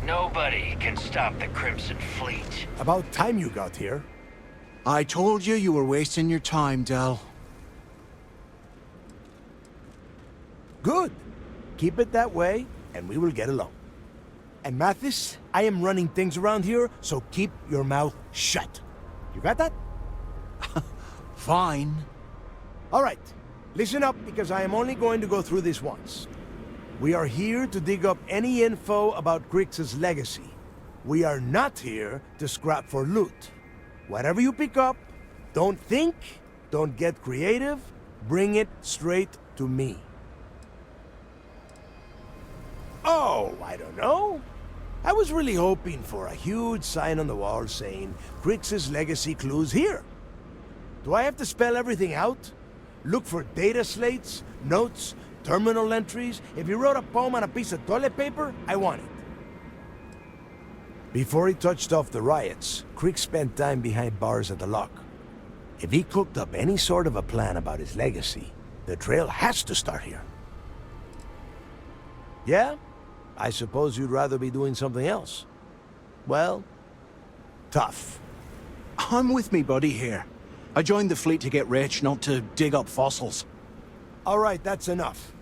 Nobody can stop the Crimson Fleet. About time you got here. I told you you were wasting your time, Del. Good. Keep it that way, and we will get along. And Mathis, I am running things around here, so keep your mouth shut. You got that? Fine. All right. Listen up, because I am only going to go through this once. We are here to dig up any info about Kryx's legacy. We are not here to scrap for loot. Whatever you pick up, don't think, don't get creative, bring it straight to me. Oh, I don't know. I was really hoping for a huge sign on the wall saying, Kryx's legacy clues here. Do I have to spell everything out? Look for data slates, notes, terminal entries? If he wrote a poem on a piece of toilet paper, I want it. Before he touched off the riots, Kryx spent time behind bars at the lock. If he cooked up any sort of a plan about his legacy, the trail has to start here. Yeah? I suppose you'd rather be doing something else. Well, tough. I'm with me buddy here. I joined the fleet to get rich, not to dig up fossils. All right, that's enough.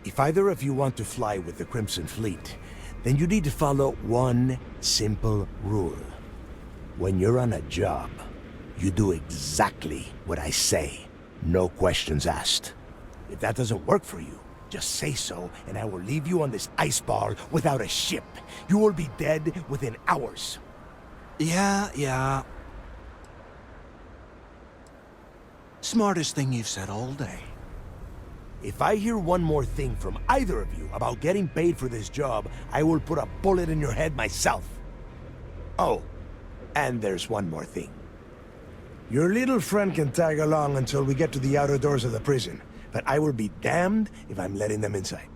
If either of you want to fly with the Crimson Fleet, then you need to follow one simple rule. When you're on a job, you do exactly what I say. No questions asked. If that doesn't work for you, just say so, and I will leave you on this ice ball without a ship. You will be dead within hours. Yeah. Smartest thing you've said all day. If I hear one more thing from either of you about getting paid for this job, I will put a bullet in your head myself. Oh, and there's one more thing. Your little friend can tag along until we get to the outer doors of the prison, but I will be damned if I'm letting them inside.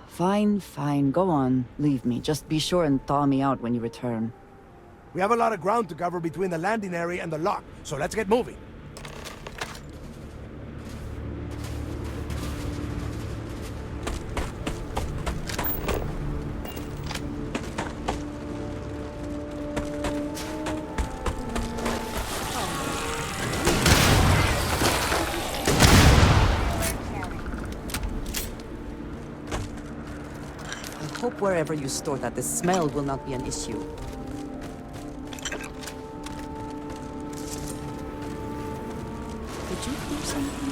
Fine, go on. Leave me. Just be sure and thaw me out when you return. We have a lot of ground to cover between the landing area and the lock, so let's get moving. I hope wherever you store that, the smell will not be an issue. Did you hear something?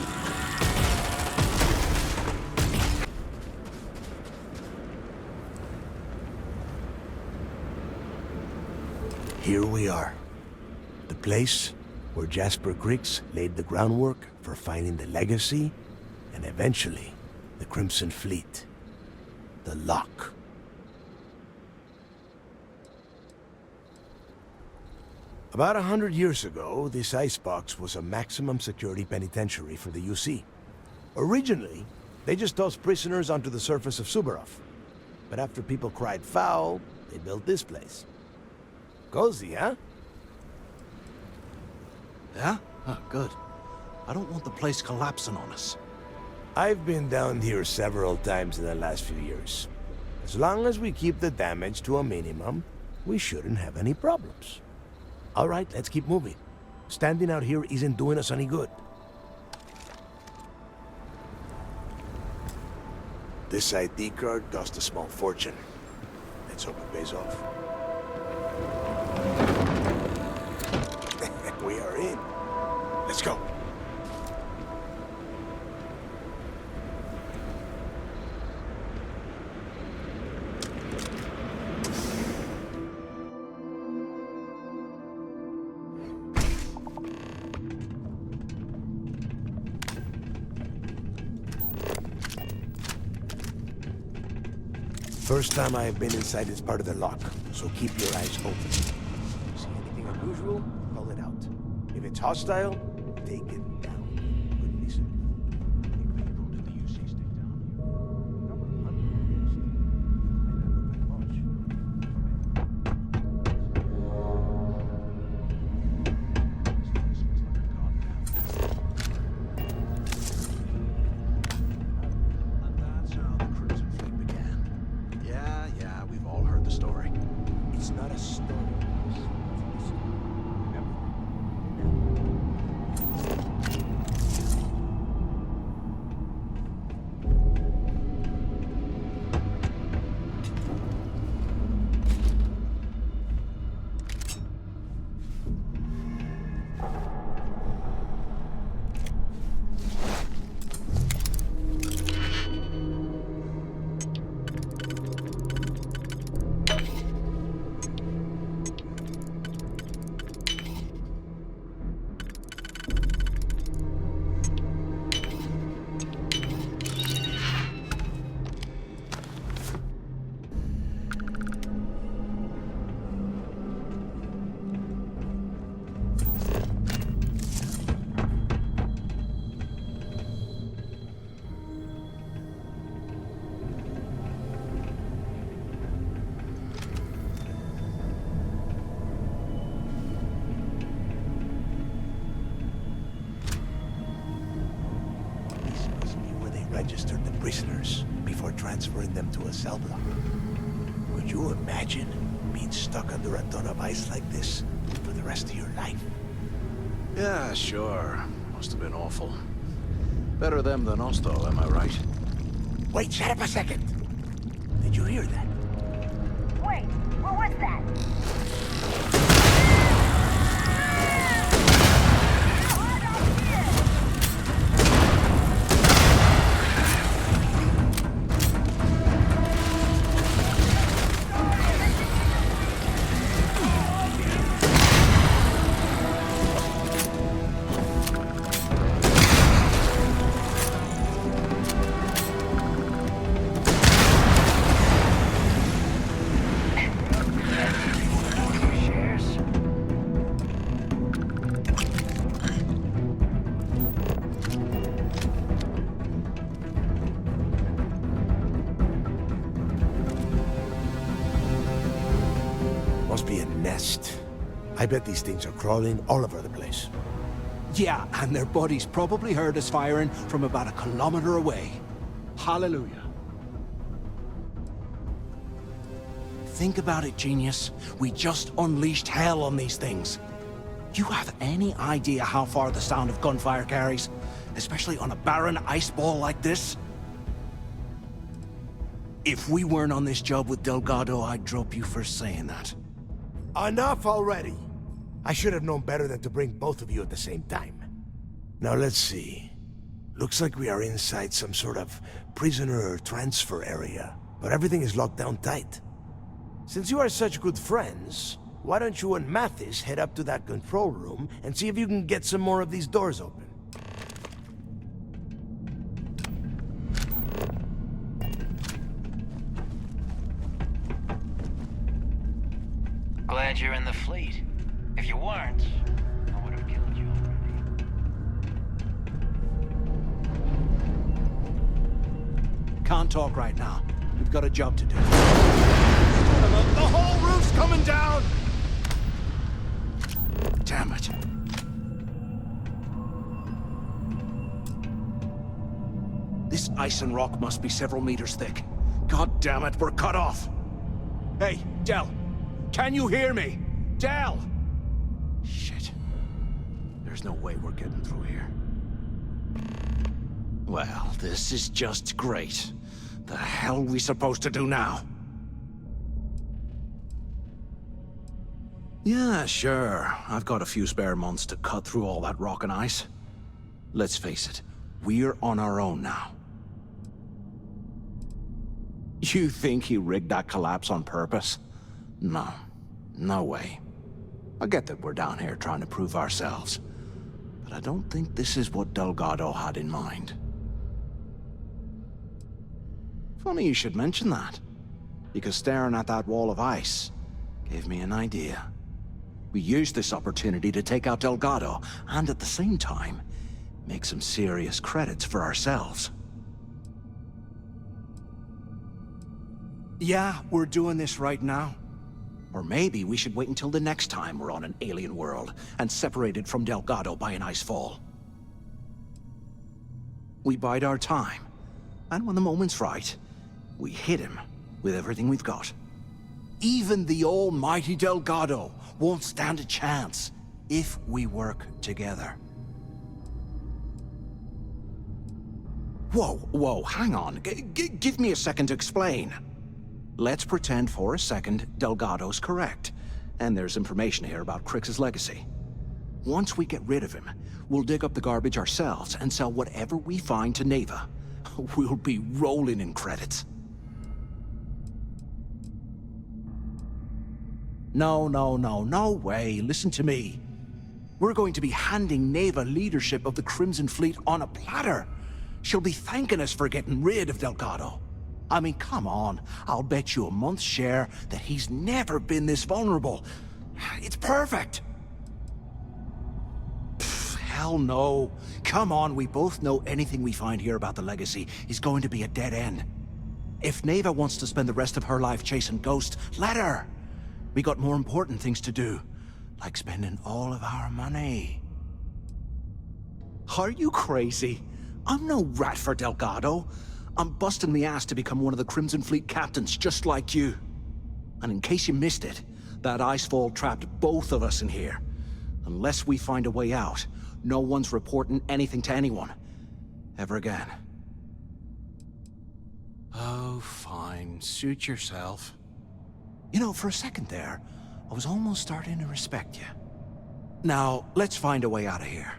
Here we are. The place where Jasper Kryx laid the groundwork for finding the legacy, and eventually, the Crimson Fleet. The lock. About 100 years ago, this icebox was a maximum security penitentiary for the UC. Originally, they just tossed prisoners onto the surface of Subarov. But after people cried foul, they built this place. Cozy, huh? Yeah? Oh, good. I don't want the place collapsing on us. I've been down here several times in the last few years. As long as we keep the damage to a minimum, we shouldn't have any problems. All right, let's keep moving. Standing out here isn't doing us any good. This ID card cost a small fortune. Let's hope it pays off. We are in. Let's go. First time I have been inside this part of the lock, so keep your eyes open. See anything unusual? Call it out. If it's hostile, take it down. Good listen. The UC stick down here. A couple of hundred years. May not look like much. And that's how the Crimson Fleet began. Yeah, we've all heard the story. It's not a story. Registered the prisoners before transferring them to a cell block. Could you imagine being stuck under a ton of ice like this for the rest of your life? Yeah, sure. Must have been awful. Better them than us, though, am I right? Wait, shut up a second. Did you hear that? Wait, what was that? Must be a nest. I bet these things are crawling all over the place. Yeah, and their buddies probably heard us firing from about 1 kilometer away. Hallelujah. Think about it, genius. We just unleashed hell on these things. You have any idea how far the sound of gunfire carries? Especially on a barren ice ball like this? If we weren't on this job with Delgado, I'd drop you for saying that. Enough already! I should have known better than to bring both of you at the same time. Now let's see. Looks like we are inside some sort of prisoner transfer area, but everything is locked down tight. Since you are such good friends, why don't you and Mathis head up to that control room and see if you can get some more of these doors open? Glad you're in the fleet. If you weren't, I would have killed you already. Can't talk right now. We've got a job to do. The whole roof's coming down! Damn it. This ice and rock must be several meters thick. God damn it, we're cut off! Hey, Del! Can you hear me? Del! Shit. There's no way we're getting through here. Well, this is just great. The hell are we supposed to do now? Yeah, sure. I've got a few spare months to cut through all that rock and ice. Let's face it, we're on our own now. You think he rigged that collapse on purpose? No. No way. I get that we're down here trying to prove ourselves, but I don't think this is what Delgado had in mind. Funny you should mention that, because staring at that wall of ice gave me an idea. We used this opportunity to take out Delgado, and at the same time, make some serious credits for ourselves. Yeah, we're doing this right now. Or maybe we should wait until the next time we're on an alien world and separated from Delgado by an ice fall. We bide our time, and when the moment's right, we hit him with everything we've got. Even the almighty Delgado won't stand a chance if we work together. Whoa, hang on. Give me a second to explain. Let's pretend for a second Delgado's correct, and there's information here about Kryx's legacy. Once we get rid of him, we'll dig up the garbage ourselves and sell whatever we find to Neva. We'll be rolling in credits. No way. Listen to me. We're going to be handing Neva leadership of the Crimson Fleet on a platter. She'll be thanking us for getting rid of Delgado. I mean, come on. I'll bet you a month's share that he's never been this vulnerable. It's perfect. Pfft, hell no. Come on, we both know anything we find here about the legacy is going to be a dead end. If Neva wants to spend the rest of her life chasing ghosts, let her. We got more important things to do, like spending all of our money. Are you crazy? I'm no rat for Delgado. I'm busting the ass to become one of the Crimson Fleet captains, just like you. And in case you missed it, that icefall trapped both of us in here. Unless we find a way out, no one's reporting anything to anyone. Ever again. Oh, fine. Suit yourself. You know, for a second there, I was almost starting to respect you. Now, let's find a way out of here.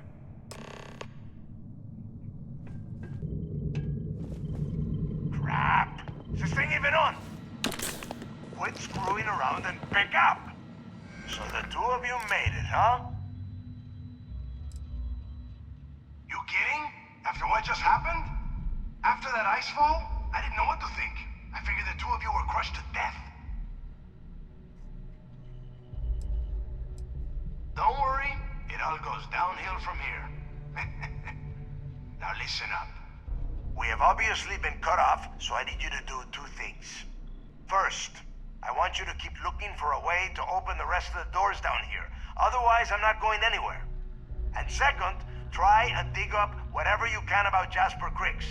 Crap! Is this thing even on? Quit screwing around and pick up! So the two of you made it, huh? You kidding? After what just happened? After that icefall? I didn't know what to think. I figured the two of you were crushed to death. Don't worry, it all goes downhill from here. Now listen up. We have obviously been cut off, so I need you to do two things. First, I want you to keep looking for a way to open the rest of the doors down here. Otherwise, I'm not going anywhere. And second, try and dig up whatever you can about Jasper Kryx.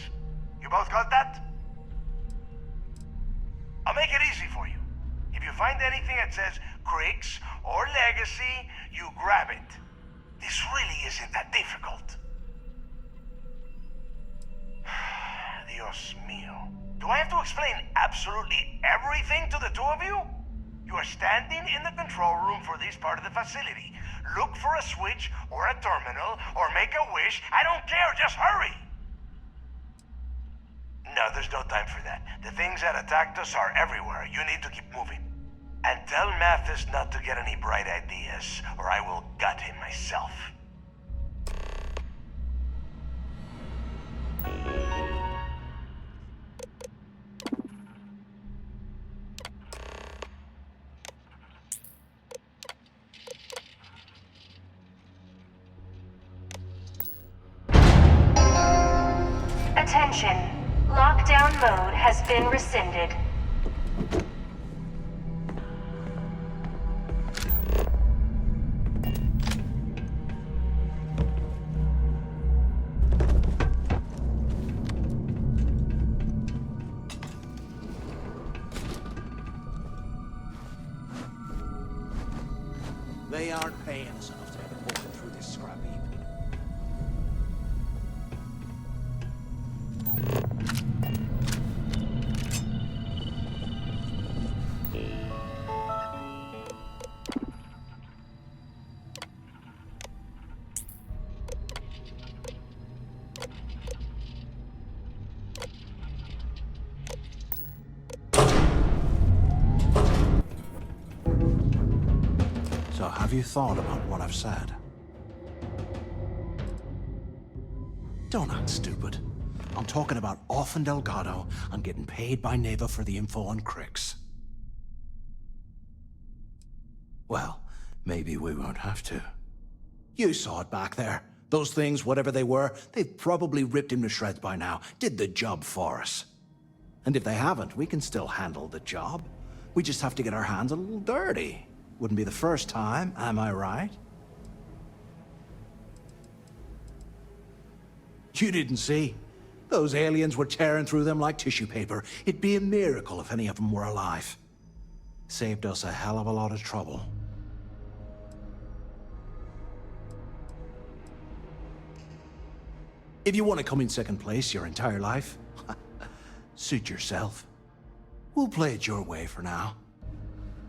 You both got that? I'll make it easy for you. If you find anything that says Kryx or Legacy, you grab it. This really isn't that difficult. Dios mío. Do I have to explain absolutely everything to the two of you? You are standing in the control room for this part of the facility. Look for a switch or a terminal or make a wish. I don't care, just hurry! No, there's no time for that. The things that attacked us are everywhere. You need to keep moving. And tell Mathis not to get any bright ideas, or I will gut him myself. Attention. Lockdown mode has been rescinded. They aren't paying us enough to have walking through this scrap heap. So have you thought about what I've said? Don't act stupid. I'm talking about off in Delgado and getting paid by Neva for the info on Kryx. Well, maybe we won't have to. You saw it back there. Those things, whatever they were, they've probably ripped him to shreds by now. Did the job for us. And if they haven't, we can still handle the job. We just have to get our hands a little dirty. Wouldn't be the first time, am I right? You didn't see. Those aliens were tearing through them like tissue paper. It'd be a miracle if any of them were alive. Saved us a hell of a lot of trouble. If you want to come in second place your entire life, suit yourself. We'll play it your way for now.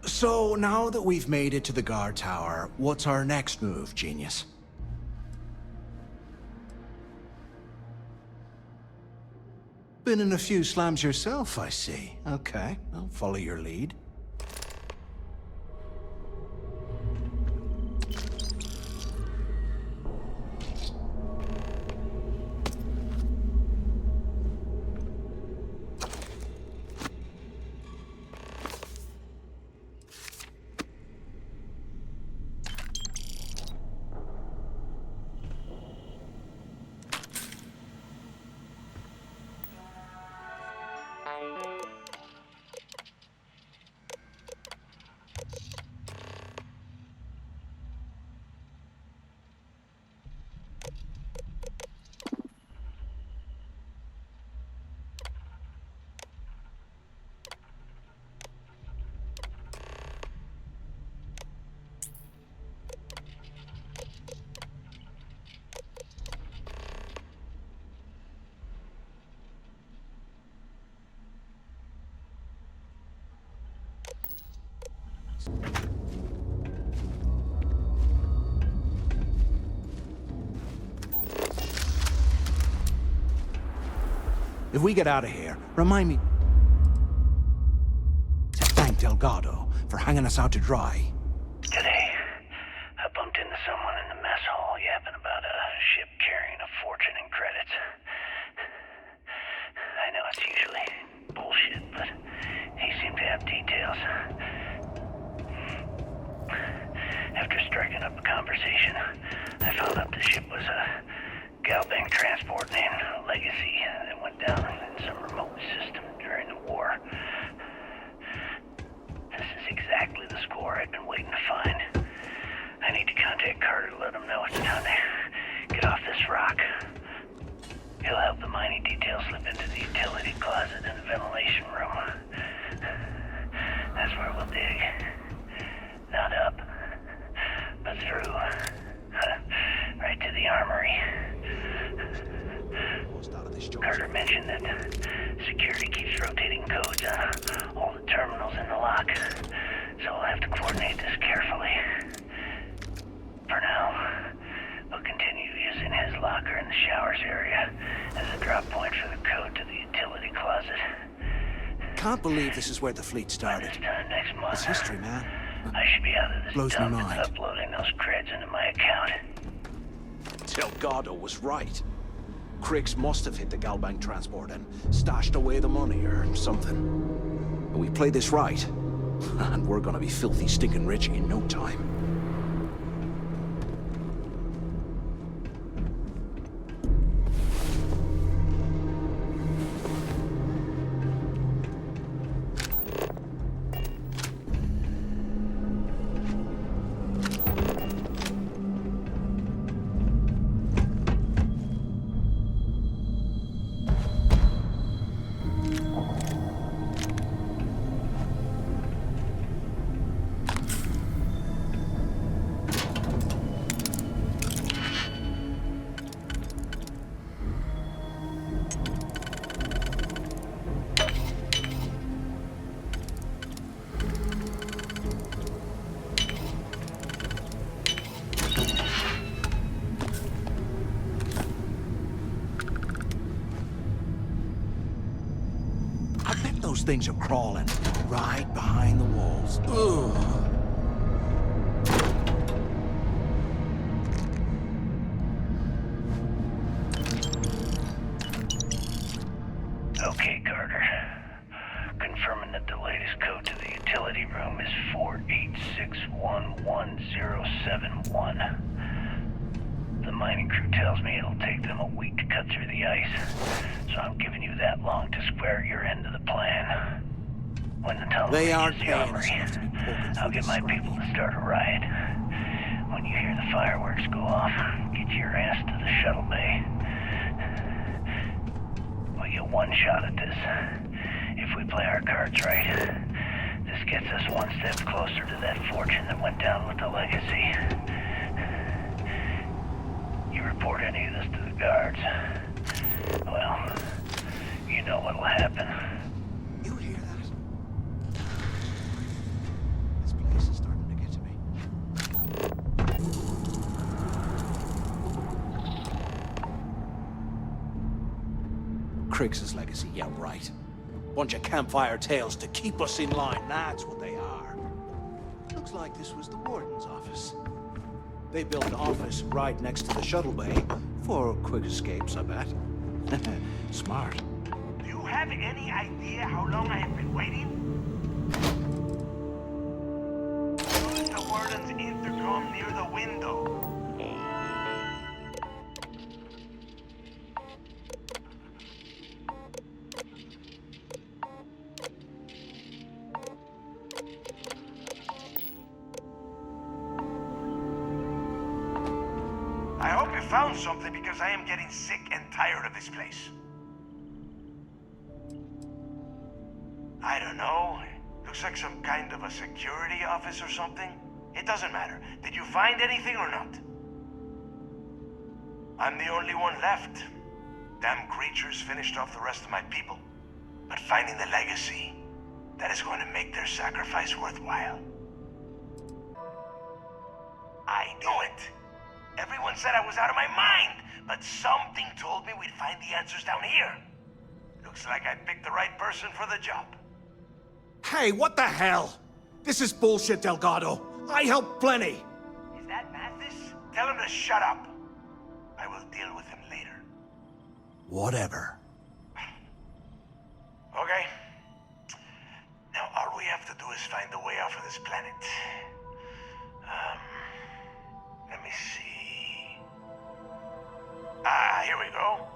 So, now that we've made it to the guard tower, what's our next move, genius? Been in a few slams yourself, I see. Okay, I'll follow your lead. If we get out of here, remind me to thank Delgado for hanging us out to dry. Today, I bumped into someone in the mess hall yapping about a ship carrying a fortune in credits. I know it's usually bullshit, but he seemed to have details. After striking up a conversation, I found out the ship was a Galbank transport named Legacy that went down in some remote system during the war. This is exactly the score I'd been waiting to find. I need to contact Carter to let him know it's time to get off this rock. He'll help the mining detail slip into the utility closet in the ventilation room. That's where we'll dig. Not up, but through. Right to the armory. Carter mentioned that security keeps rotating codes on all the terminals in the lock, so we'll have to coordinate this carefully. For now, we'll continue using his locker in the showers area as a drop point for the code to the utility closet. Can't believe this is where the fleet By started. this time next month, It's history, man. I should be out of this Blows me dump and mind. uploading those creds into my account. Delgado was right. Kryx must have hit the Galbank transport and stashed away the money or something. But we play this right, and we're gonna be filthy stinking rich in no time. Those things are crawling right behind the walls. Ugh. Okay, Carter. Confirming that the latest code to the utility room is 48611071. The mining crew tells me it'll take them a week to cut through the ice, so I'm giving you that long to square your end of the plan. When the tunnel They reaches aren't the paying us armory, enough to be poking I'll through get this my swamp. people to start a riot. When you hear the fireworks go off, get your ass to the shuttle bay. We get one shot at this. If we play our cards right, this This gets us one step closer to that fortune that went down with the legacy. You report any of this to the guards, well, you know what'll happen. You hear that? This place is starting to get to me. Kryx's legacy, yeah, right. Bunch of campfire tales to keep us in line, that's what they are. Looks like this was the warden's office. They built an office right next to the shuttle bay for quick escapes, I bet. Smart. Do you have any idea how long I have been waiting? Use the warden's intercom near the window. I hope you found something because I am getting sick and tired of this place. I don't know. Looks like some kind of a security office or something. It doesn't matter. Did you find anything or not? I'm the only one left. Damn creatures finished off the rest of my people. But finding the legacy, that is going to make their sacrifice worthwhile. I knew it! Everyone said I was out of my mind, but something told me we'd find the answers down here. Looks like I picked the right person for the job. Hey, what the hell? This is bullshit, Delgado. I helped plenty. Is that Mathis? Tell him to shut up. I will deal with him later. Whatever. Okay. Now all we have to do is find a way off of this planet. Let me see. Here we go.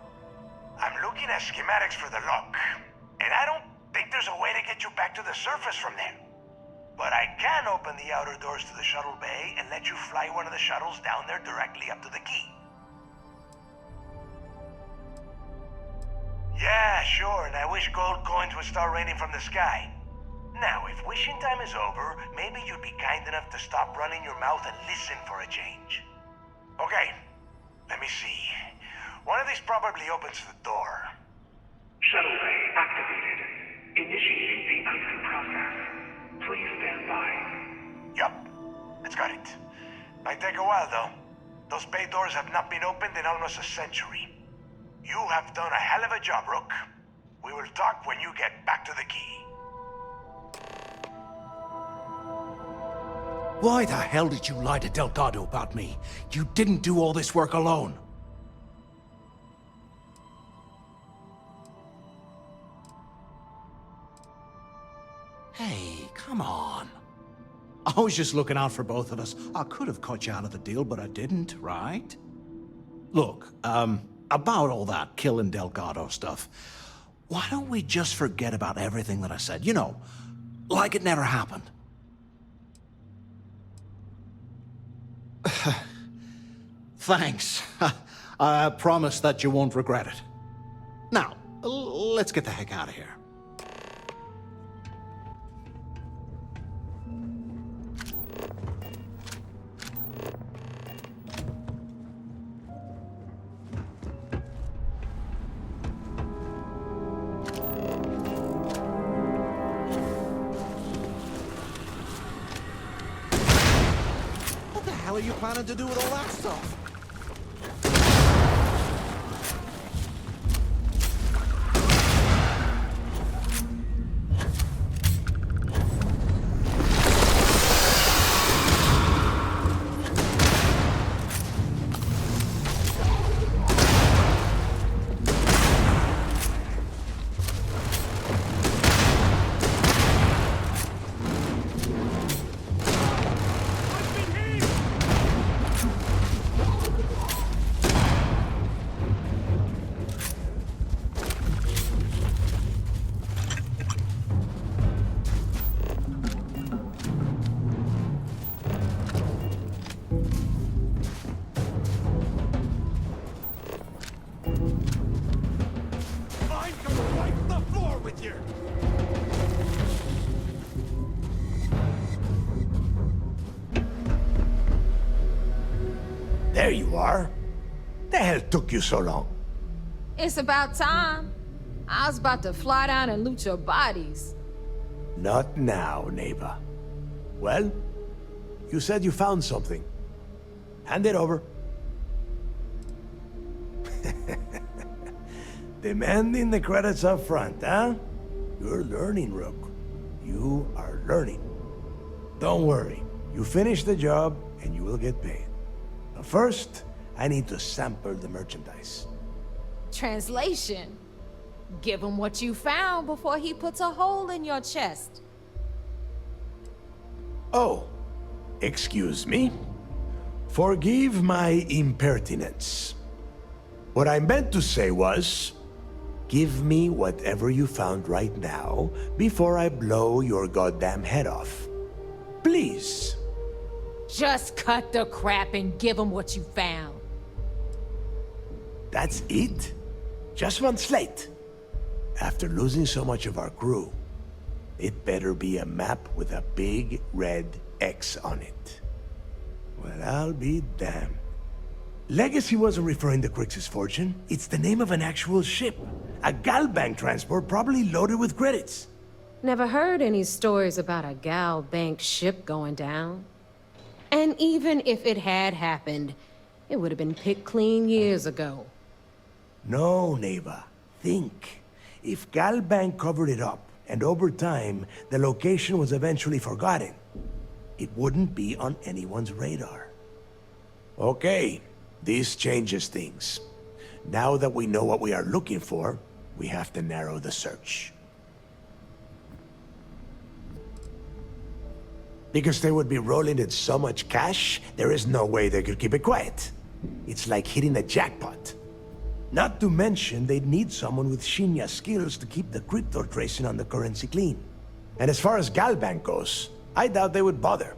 I'm looking at schematics for the lock, and I don't think there's a way to get you back to the surface from there. But I can open the outer doors to the shuttle bay and let you fly one of the shuttles down there directly up to the key. Yeah, sure, and I wish gold coins would start raining from the sky. Now, if wishing time is over, maybe you'd be kind enough to stop running your mouth and listen for a change. Okay, let me see. One of these probably opens the door. Shuttle bay activated. Initiating the icing process. Please stand by. Yup, it's got it. Might take a while, though. Those bay doors have not been opened in almost a century. You have done a hell of a job, Rook. We will talk when you get back to the key. Why the hell did you lie to Delgado about me? You didn't do all this work alone. Hey, come on. I was just looking out for both of us. I could have cut you out of the deal, but I didn't, right? Look, about all that killing Delgado stuff, why don't we just forget about everything that I said? You know, like it never happened. Thanks. I promise that you won't regret it. Now, let's get the heck out of here. What the hell are you planning to do with all that stuff? There you are. The hell took you so long? It's about time. I was about to fly down and loot your bodies. Not now, neighbor. Well, you said you found something. Hand it over. Demanding the credits up front, huh? You're learning, Rook. You are learning. Don't worry. You finish the job, and you will get paid. But first, I need to sample the merchandise. Translation. Give him what you found before he puts a hole in your chest. Oh, excuse me. Forgive my impertinence. What I meant to say was, give me whatever you found right now before I blow your goddamn head off. Please. Just cut the crap and give him what you found. That's it? Just one slate? After losing so much of our crew, it better be a map with a big red X on it. Well, I'll be damned. Legacy wasn't referring to Kryx's fortune. It's the name of an actual ship. A Galbank transport probably loaded with credits. Never heard any stories about a Gal Bank ship going down. And even if it had happened, it would have been picked clean years ago. No, neighbor. Think. If Galbank covered it up, and over time, the location was eventually forgotten, it wouldn't be on anyone's radar. Okay, this changes things. Now that we know what we are looking for, we have to narrow the search. Because they would be rolling in so much cash, there is no way they could keep it quiet. It's like hitting a jackpot. Not to mention, they'd need someone with Shinya skills to keep the crypto tracing on the currency clean. And as far as Galbank goes, I doubt they would bother.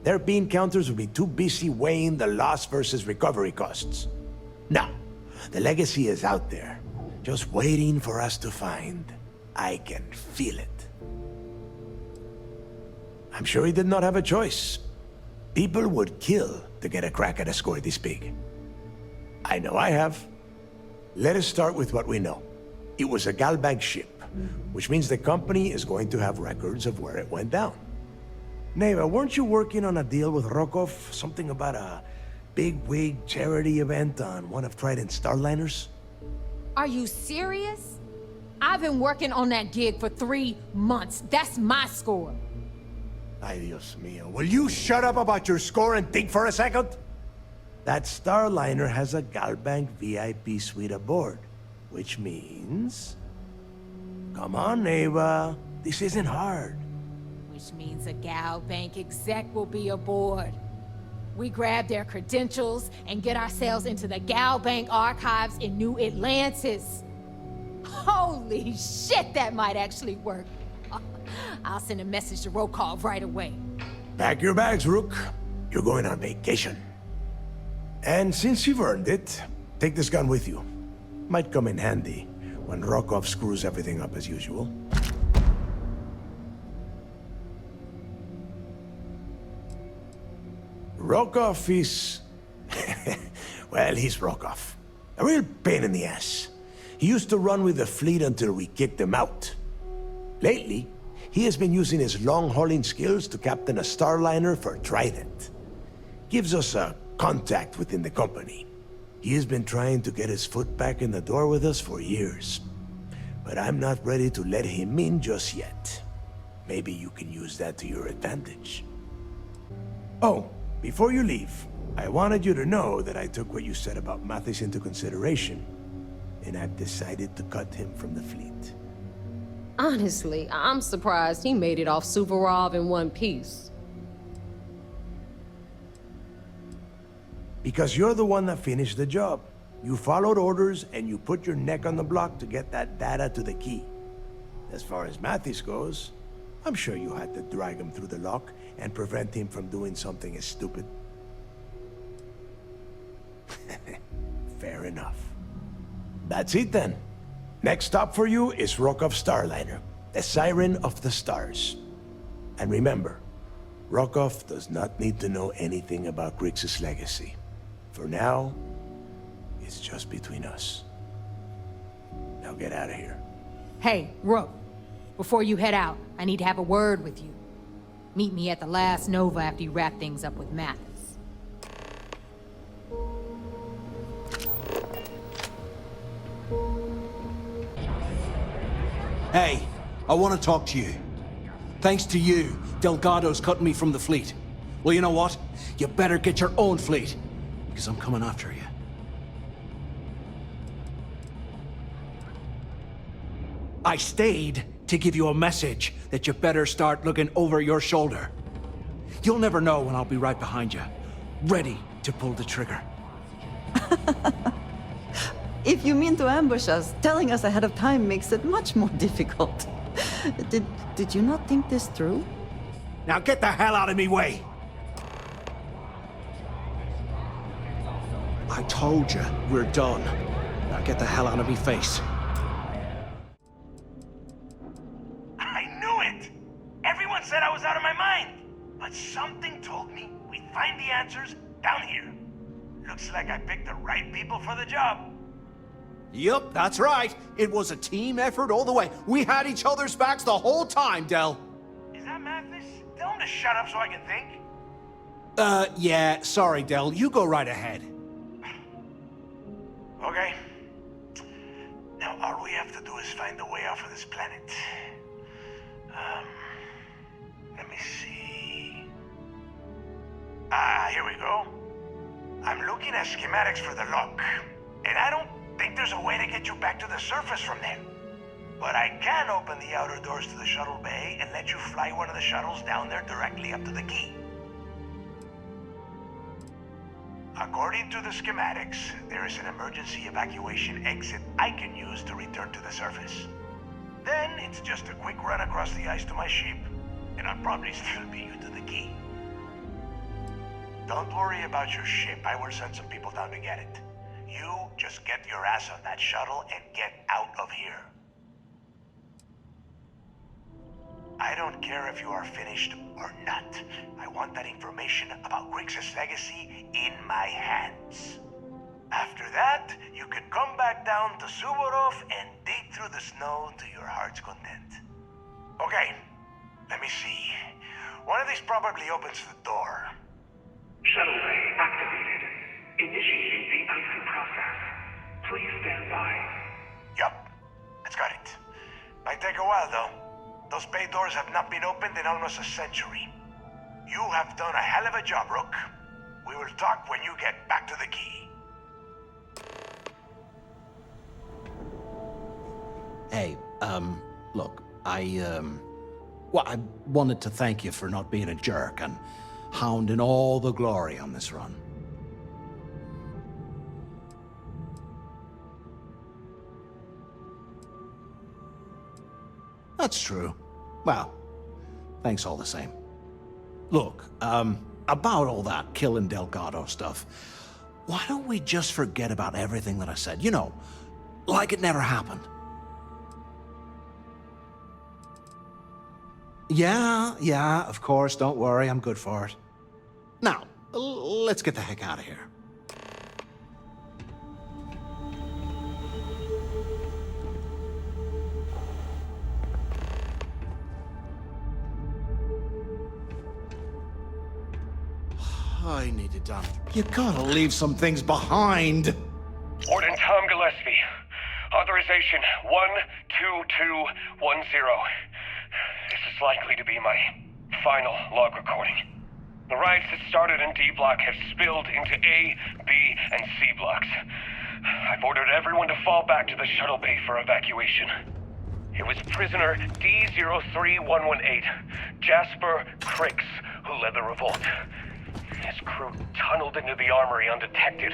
Their bean counters would be too busy weighing the loss versus recovery costs. Now, the legacy is out there, just waiting for us to find. I can feel it. I'm sure he did not have a choice. People would kill to get a crack at a score this big. I know I have. Let us start with what we know. It was a Galbank ship, which means the company is going to have records of where it went down. Neva, weren't you working on a deal with Rokov? Something about a big-wig charity event on one of Trident's starliners? Are you serious? I've been working on that gig for 3 months. That's my score. Ay, Dios mío. Will you shut up about your score and think for a second? That starliner has a Galbank VIP suite aboard, which means... Come on, Neva. This isn't hard. Which means a Gal Bank exec will be aboard. We grab their credentials and get ourselves into the Gal Bank archives in New Atlantis. Holy shit, that might actually work. I'll send a message to Rokov right away. Pack your bags, Rook. You're going on vacation. And since you've earned it, take this gun with you. Might come in handy when Rokov screws everything up as usual. Rokov is... well, he's Rokov. A real pain in the ass. He used to run with the fleet until we kicked him out. Lately, he has been using his long-hauling skills to captain a starliner for Trident. Gives us a contact within the company. He has been trying to get his foot back in the door with us for years. But I'm not ready to let him in just yet. Maybe you can use that to your advantage. Oh, before you leave, I wanted you to know that I took what you said about Mathis into consideration, and I've decided to cut him from the fleet. Honestly, I'm surprised he made it off Suvorov in one piece. Because you're the one that finished the job. You followed orders and you put your neck on the block to get that data to the key. As far as Mathis goes, I'm sure you had to drag him through the lock and prevent him from doing something as stupid. Fair enough. That's it then. Next stop for you is Rokov Starliner, the Siren of the Stars. And remember, Rokov does not need to know anything about Kryx's legacy. For now, it's just between us. Now get out of here. Hey, Rook. Before you head out, I need to have a word with you. Meet me at the last Nova after you wrap things up with Mathis. Hey, I want to talk to you. Thanks to you, Delgado's cutting me from the fleet. Well, you know what? You better get your own fleet, because I'm coming after you. I stayed to give you a message that you better start looking over your shoulder. You'll never know when I'll be right behind you, ready to pull the trigger. If you mean to ambush us, telling us ahead of time makes it much more difficult. Did you not think this through? Now get the hell out of me way! I told you, we're done. Now get the hell out of me face. I knew it! Everyone said I was out of my mind. But something told me we'd find the answers down here. Looks like I picked the right people for the job. Yup, that's right. It was a team effort all the way. We had each other's backs the whole time, Del. Is that Mathis? Tell him to shut up so I can think. Yeah, sorry, Del. You go right ahead. Okay. Now all we have to do is find a way off of this planet. Let me see. Here we go. I'm looking at schematics for the lock, and I don't think there's a way to get you back to the surface from there. But I can open the outer doors to the shuttle bay and let you fly one of the shuttles down there directly up to the key. According to the schematics, there is an emergency evacuation exit I can use to return to the surface. Then it's just a quick run across the ice to my ship, and I'll probably still beat you to the key. Don't worry about your ship. I will send some people down to get it. You just get your ass on that shuttle and get out of here. I don't care if you are finished or not. I want that information about Kryx's legacy in my hands. After that, you can come back down to Suvorov and dig through the snow to your heart's content. Okay, let me see. One of these probably opens the door. Shuttle bay activated. Initiating the icing process. Please stand by. Yup, it's got it. Might take a while though. Those bay doors have not been opened in almost a century. You have done a hell of a job, Rook. We will talk when you get back to the key. Hey, look, I wanted to thank you for not being a jerk and hounding all the glory on this run. That's true. Well, thanks all the same. Look, about all that killing Delgado stuff, why don't we just forget about everything that I said? You know, like it never happened. Yeah, of course, don't worry, I'm good for it. Now, let's get the heck out of here. I need to dump. You gotta leave some things behind. Warden Tom Gillespie. Authorization 12210. This is likely to be my final log recording. The riots that started in D block have spilled into A, B, and C blocks. I've ordered everyone to fall back to the shuttle bay for evacuation. It was prisoner D03118, Jasper Kryx, who led the revolt. His crew tunneled into the armory undetected,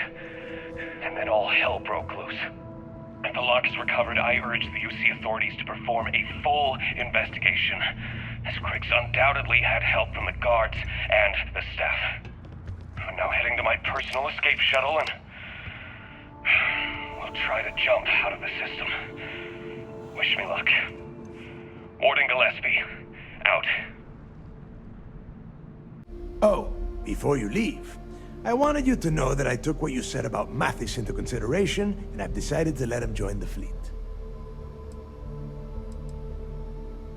and then all hell broke loose. If the lock is recovered, I urge the UC authorities to perform a full investigation, as Kryx undoubtedly had help from the guards and the staff. I'm now heading to my personal escape shuttle, and we'll try to jump out of the system. Wish me luck. Warden Gillespie, out. Oh, before you leave, I wanted you to know that I took what you said about Mathis into consideration, and I've decided to let him join the fleet.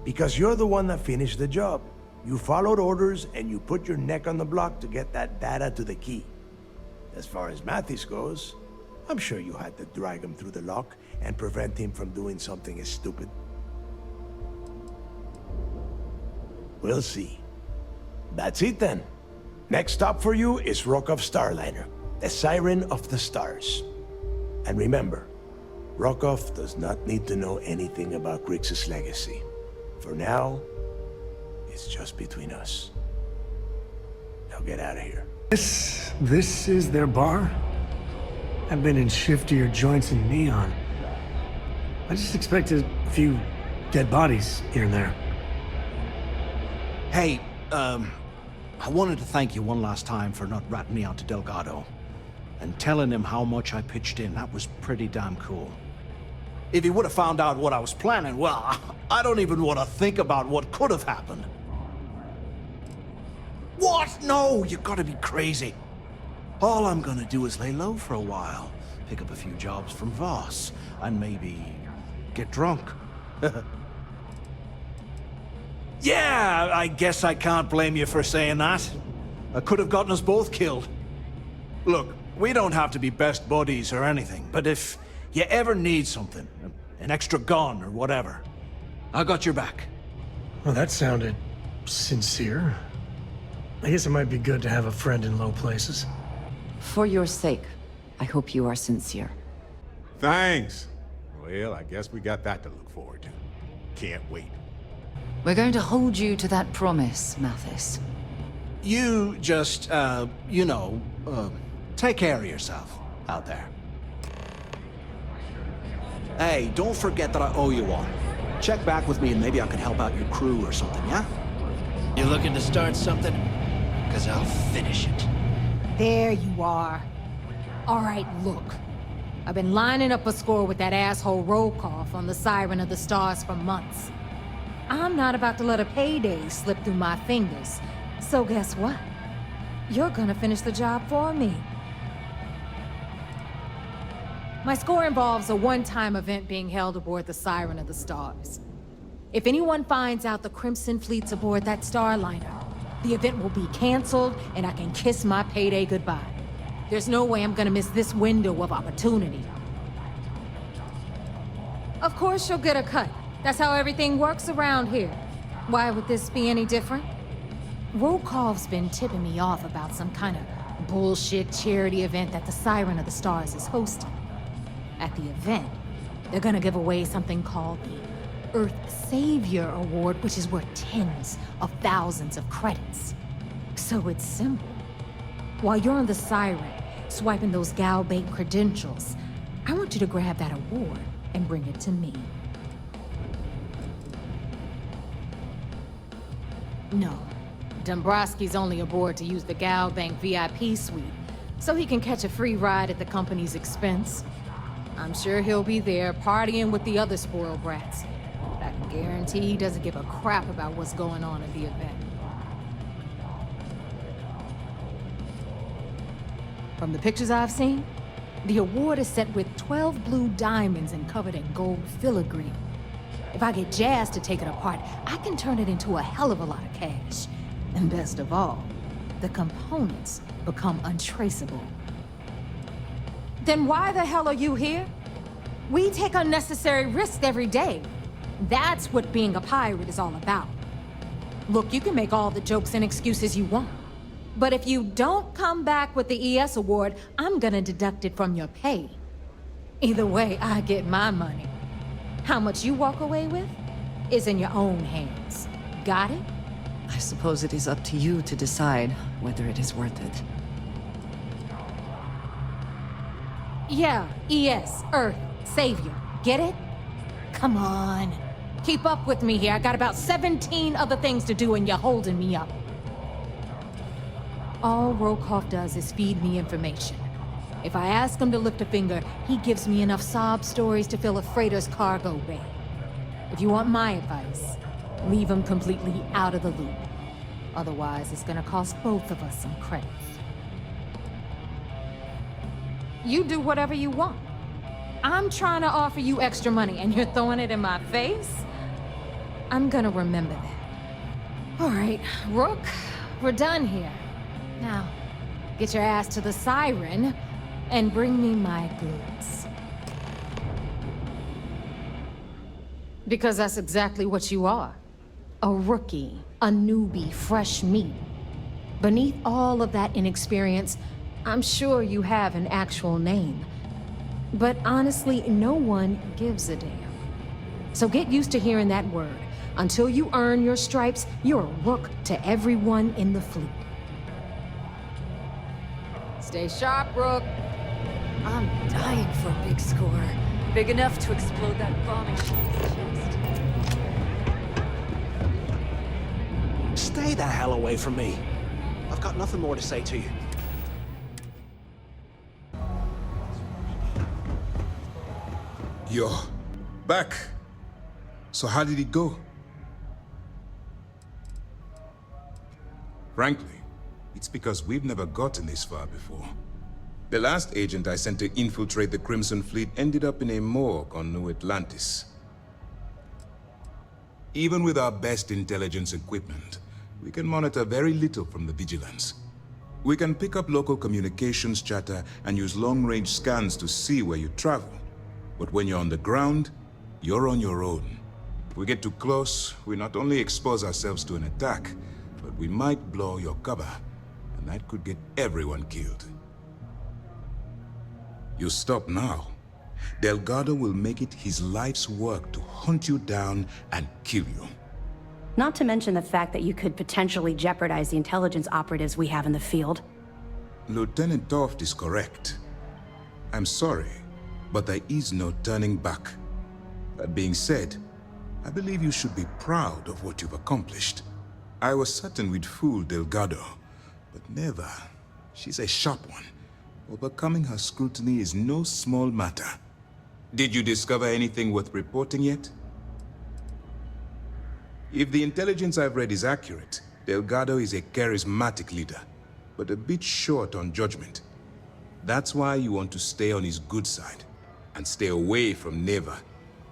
Because you're the one that finished the job. You followed orders, and you put your neck on the block to get that data to the key. As far as Mathis goes, I'm sure you had to drag him through the lock and prevent him from doing something as stupid. We'll see. That's it then. Next stop for you is Rokov's Starliner, the Siren of the Stars. And remember, Rokov does not need to know anything about Kryx's legacy. For now, it's just between us. Now get out of here. This is their bar? I've been in shiftier joints in Neon. I just expected a few dead bodies here and there. Hey, I wanted to thank you one last time for not ratting me out to Delgado. And telling him how much I pitched in. That was pretty damn cool. If he would have found out what I was planning, well, I don't even want to think about what could have happened. What? No, you gotta be crazy. All I'm gonna do is lay low for a while, pick up a few jobs from Voss, and maybe get drunk. Yeah, I guess I can't blame you for saying that. I could have gotten us both killed. Look, we don't have to be best buddies or anything, but if you ever need something, an extra gun or whatever, I got your back. Well, that sounded sincere. I guess it might be good to have a friend in low places. For your sake, I hope you are sincere. Thanks. Well, I guess we got that to look forward to. Can't wait. We're going to hold you to that promise, Mathis. You just, take care of yourself out there. Hey, don't forget that I owe you one. Check back with me and maybe I can help out your crew or something, yeah? You looking to start something? 'Cause I'll finish it. There you are. All right, look. I've been lining up a score with that asshole Rokov on the Siren of the Stars for months. I'm not about to let a payday slip through my fingers. So guess what? You're gonna finish the job for me. My score involves a one-time event being held aboard the Siren of the Stars. If anyone finds out the Crimson Fleet's aboard that Starliner, the event will be canceled and I can kiss my payday goodbye. There's no way I'm gonna miss this window of opportunity. Of course you'll get a cut. That's how everything works around here. Why would this be any different? Rokov's been tipping me off about some kind of bullshit charity event that the Siren of the Stars is hosting. At the event, they're gonna give away something called the Earth Savior Award, which is worth tens of thousands of credits. So it's simple. While you're on the Siren, swiping those Gal Bank credentials, I want you to grab that award and bring it to me. No, Dombrowski's only aboard to use the Gal Bank VIP suite, so he can catch a free ride at the company's expense. I'm sure he'll be there partying with the other spoiled brats. But I can guarantee he doesn't give a crap about what's going on at the event. From the pictures I've seen, the award is set with 12 blue diamonds and covered in gold filigree. If I get Jazz to take it apart, I can turn it into a hell of a lot of cash. And best of all, the components become untraceable. Then why the hell are you here? We take unnecessary risks every day. That's what being a pirate is all about. Look, you can make all the jokes and excuses you want. But if you don't come back with the ES award, I'm gonna deduct it from your pay. Either way, I get my money. How much you walk away with is in your own hands. Got it? I suppose it is up to you to decide whether it is worth it. Yeah, ES, Earth, Savior. Get it? Come on. Keep up with me here. I got about 17 other things to do and you're holding me up. All Rokov does is feed me information. If I ask him to lift a finger, he gives me enough sob stories to fill a freighter's cargo bay. If you want my advice, leave him completely out of the loop. Otherwise, it's gonna cost both of us some credits. you do whatever you want. I'm trying to offer you extra money and you're throwing it in my face? I'm gonna remember that. All right, Rook, we're done here. Now, get your ass to the Siren and bring me my goods. Because that's exactly what you are. A rookie, a newbie, fresh meat. Beneath all of that inexperience, I'm sure you have an actual name. But honestly, no one gives a damn. So get used to hearing that word. Until you earn your stripes, you're a rook to everyone in the fleet. Stay sharp, Rook. I'm dying for a big score. Big enough to explode that bombing ship's chest. Stay the hell away from me. I've got nothing more to say to you. You're back. So how did it go? Frankly, it's because we've never gotten this far before. The last agent I sent to infiltrate the Crimson Fleet ended up in a morgue on New Atlantis. Even with our best intelligence equipment, we can monitor very little from the vigilance. We can pick up local communications chatter and use long-range scans to see where you travel. But when you're on the ground, you're on your own. If we get too close, we not only expose ourselves to an attack, but we might blow your cover, and that could get everyone killed. You stop now. Delgado will make it his life's work to hunt you down and kill you. Not to mention the fact that you could potentially jeopardize the intelligence operatives we have in the field. Lieutenant Toft is correct. I'm sorry, but there is no turning back. That being said, I believe you should be proud of what you've accomplished. I was certain we'd fool Delgado, but never. She's a sharp one. Overcoming her scrutiny is no small matter. Did you discover anything worth reporting yet? If the intelligence I've read is accurate, Delgado is a charismatic leader, but a bit short on judgment. That's why you want to stay on his good side, and stay away from Neva.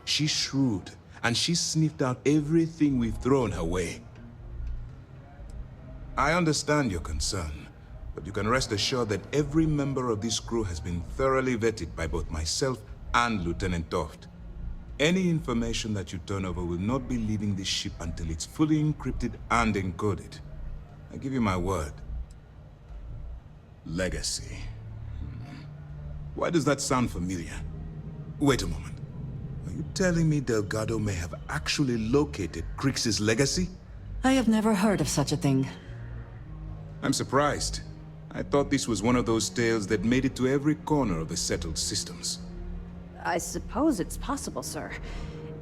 She's shrewd, and she's sniffed out everything we've thrown her way. I understand your concern, but you can rest assured that every member of this crew has been thoroughly vetted by both myself and Lieutenant Toft. Any information that you turn over will not be leaving this ship until it's fully encrypted and encoded. I give you my word. Legacy. Why does that sound familiar? Wait a moment. Are you telling me Delgado may have actually located Kryx's legacy? I have never heard of such a thing. I'm surprised. I thought this was one of those tales that made it to every corner of the settled systems. I suppose it's possible, sir.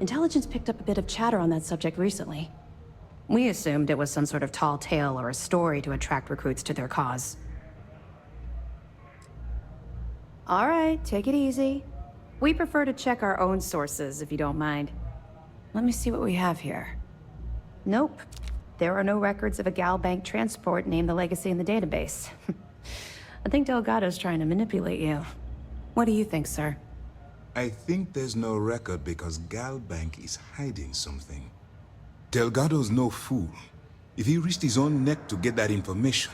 Intelligence picked up a bit of chatter on that subject recently. We assumed it was some sort of tall tale or a story to attract recruits to their cause. All right, take it easy. We prefer to check our own sources, if you don't mind. Let me see what we have here. Nope. There are no records of a Gal Bank transport named the Legacy in the database. I think Delgado's trying to manipulate you. What do you think, sir? I think there's no record because Gal Bank is hiding something. Delgado's no fool. If he risked his own neck to get that information,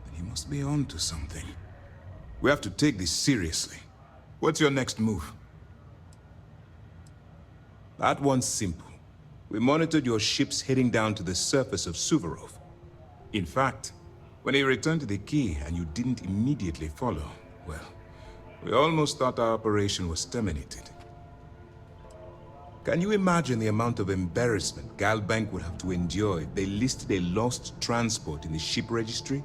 then he must be on to something. We have to take this seriously. What's your next move? That one's simple. We monitored your ships heading down to the surface of Suvorov. In fact, when he returned to the key and you didn't immediately follow, well, we almost thought our operation was terminated. Can you imagine the amount of embarrassment Gal Bank would have to endure if they listed a lost transport in the ship registry?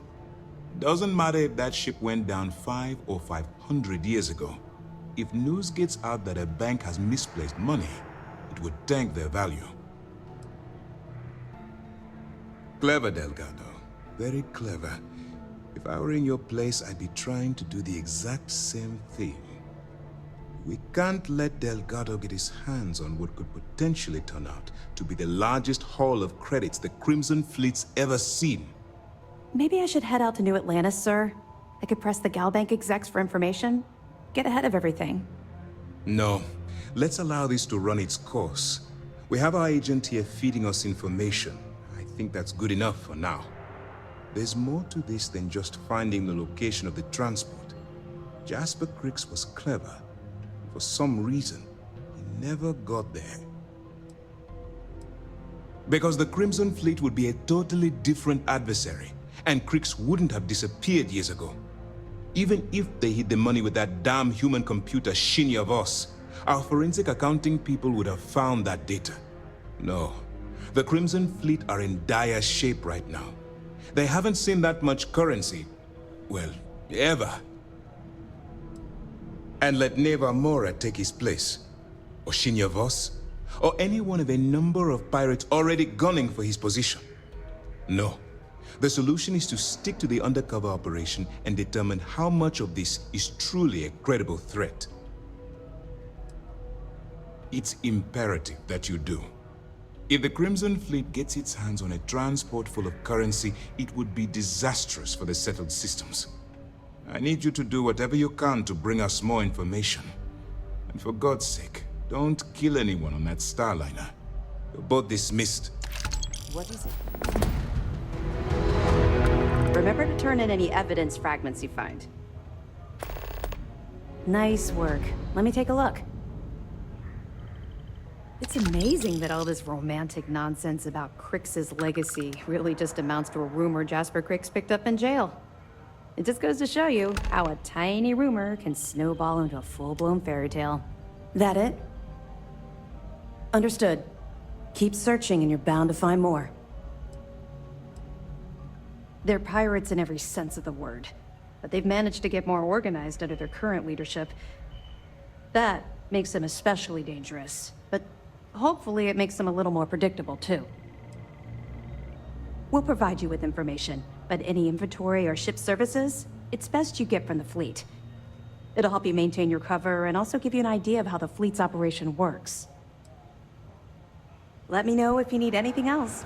Doesn't matter if that ship went down 500 or 500 years ago. If news gets out that a bank has misplaced money, it would tank their value. Clever, Delgado. Very clever. If I were in your place, I'd be trying to do the exact same thing. We can't let Delgado get his hands on what could potentially turn out to be the largest haul of credits the Crimson Fleet's ever seen. Maybe I should head out to New Atlantis, sir? I could press the Gal Bank execs for information? get ahead of everything. No. Let's allow this to run its course. We have our agent here feeding us information. I think that's good enough for now. There's more to this than just finding the location of the transport. Jasper Kryx was clever. For some reason, he never got there. Because the Crimson Fleet would be a totally different adversary, and Kryx wouldn't have disappeared years ago. Even if they hid the money with that damn human computer Shinny of us, our forensic accounting people would have found that data. No, the Crimson Fleet are in dire shape right now. They haven't seen that much currency, well, ever. And let Neva Mora take his place, or Shinny of us, or any one of a number of pirates already gunning for his position. No. The solution is to stick to the undercover operation and determine how much of this is truly a credible threat. It's imperative that you do. If the Crimson Fleet gets its hands on a transport full of currency, it would be disastrous for the settled systems. I need you to do whatever you can to bring us more information. And for God's sake, don't kill anyone on that Starliner. You're both dismissed. What is it? Remember to turn in any evidence fragments you find. Nice work. Let me take a look. It's amazing that all this romantic nonsense about Kryx's legacy really just amounts to a rumor Jasper Kryx picked up in jail. It just goes to show you how a tiny rumor can snowball into a full-blown fairy tale. That it? Understood. Keep searching and you're bound to find more. They're pirates in every sense of the word, but they've managed to get more organized under their current leadership. That makes them especially dangerous, but hopefully it makes them a little more predictable too. We'll provide you with information, but any inventory or ship services, it's best you get from the fleet. It'll help you maintain your cover and also give you an idea of how the fleet's operation works. Let me know if you need anything else.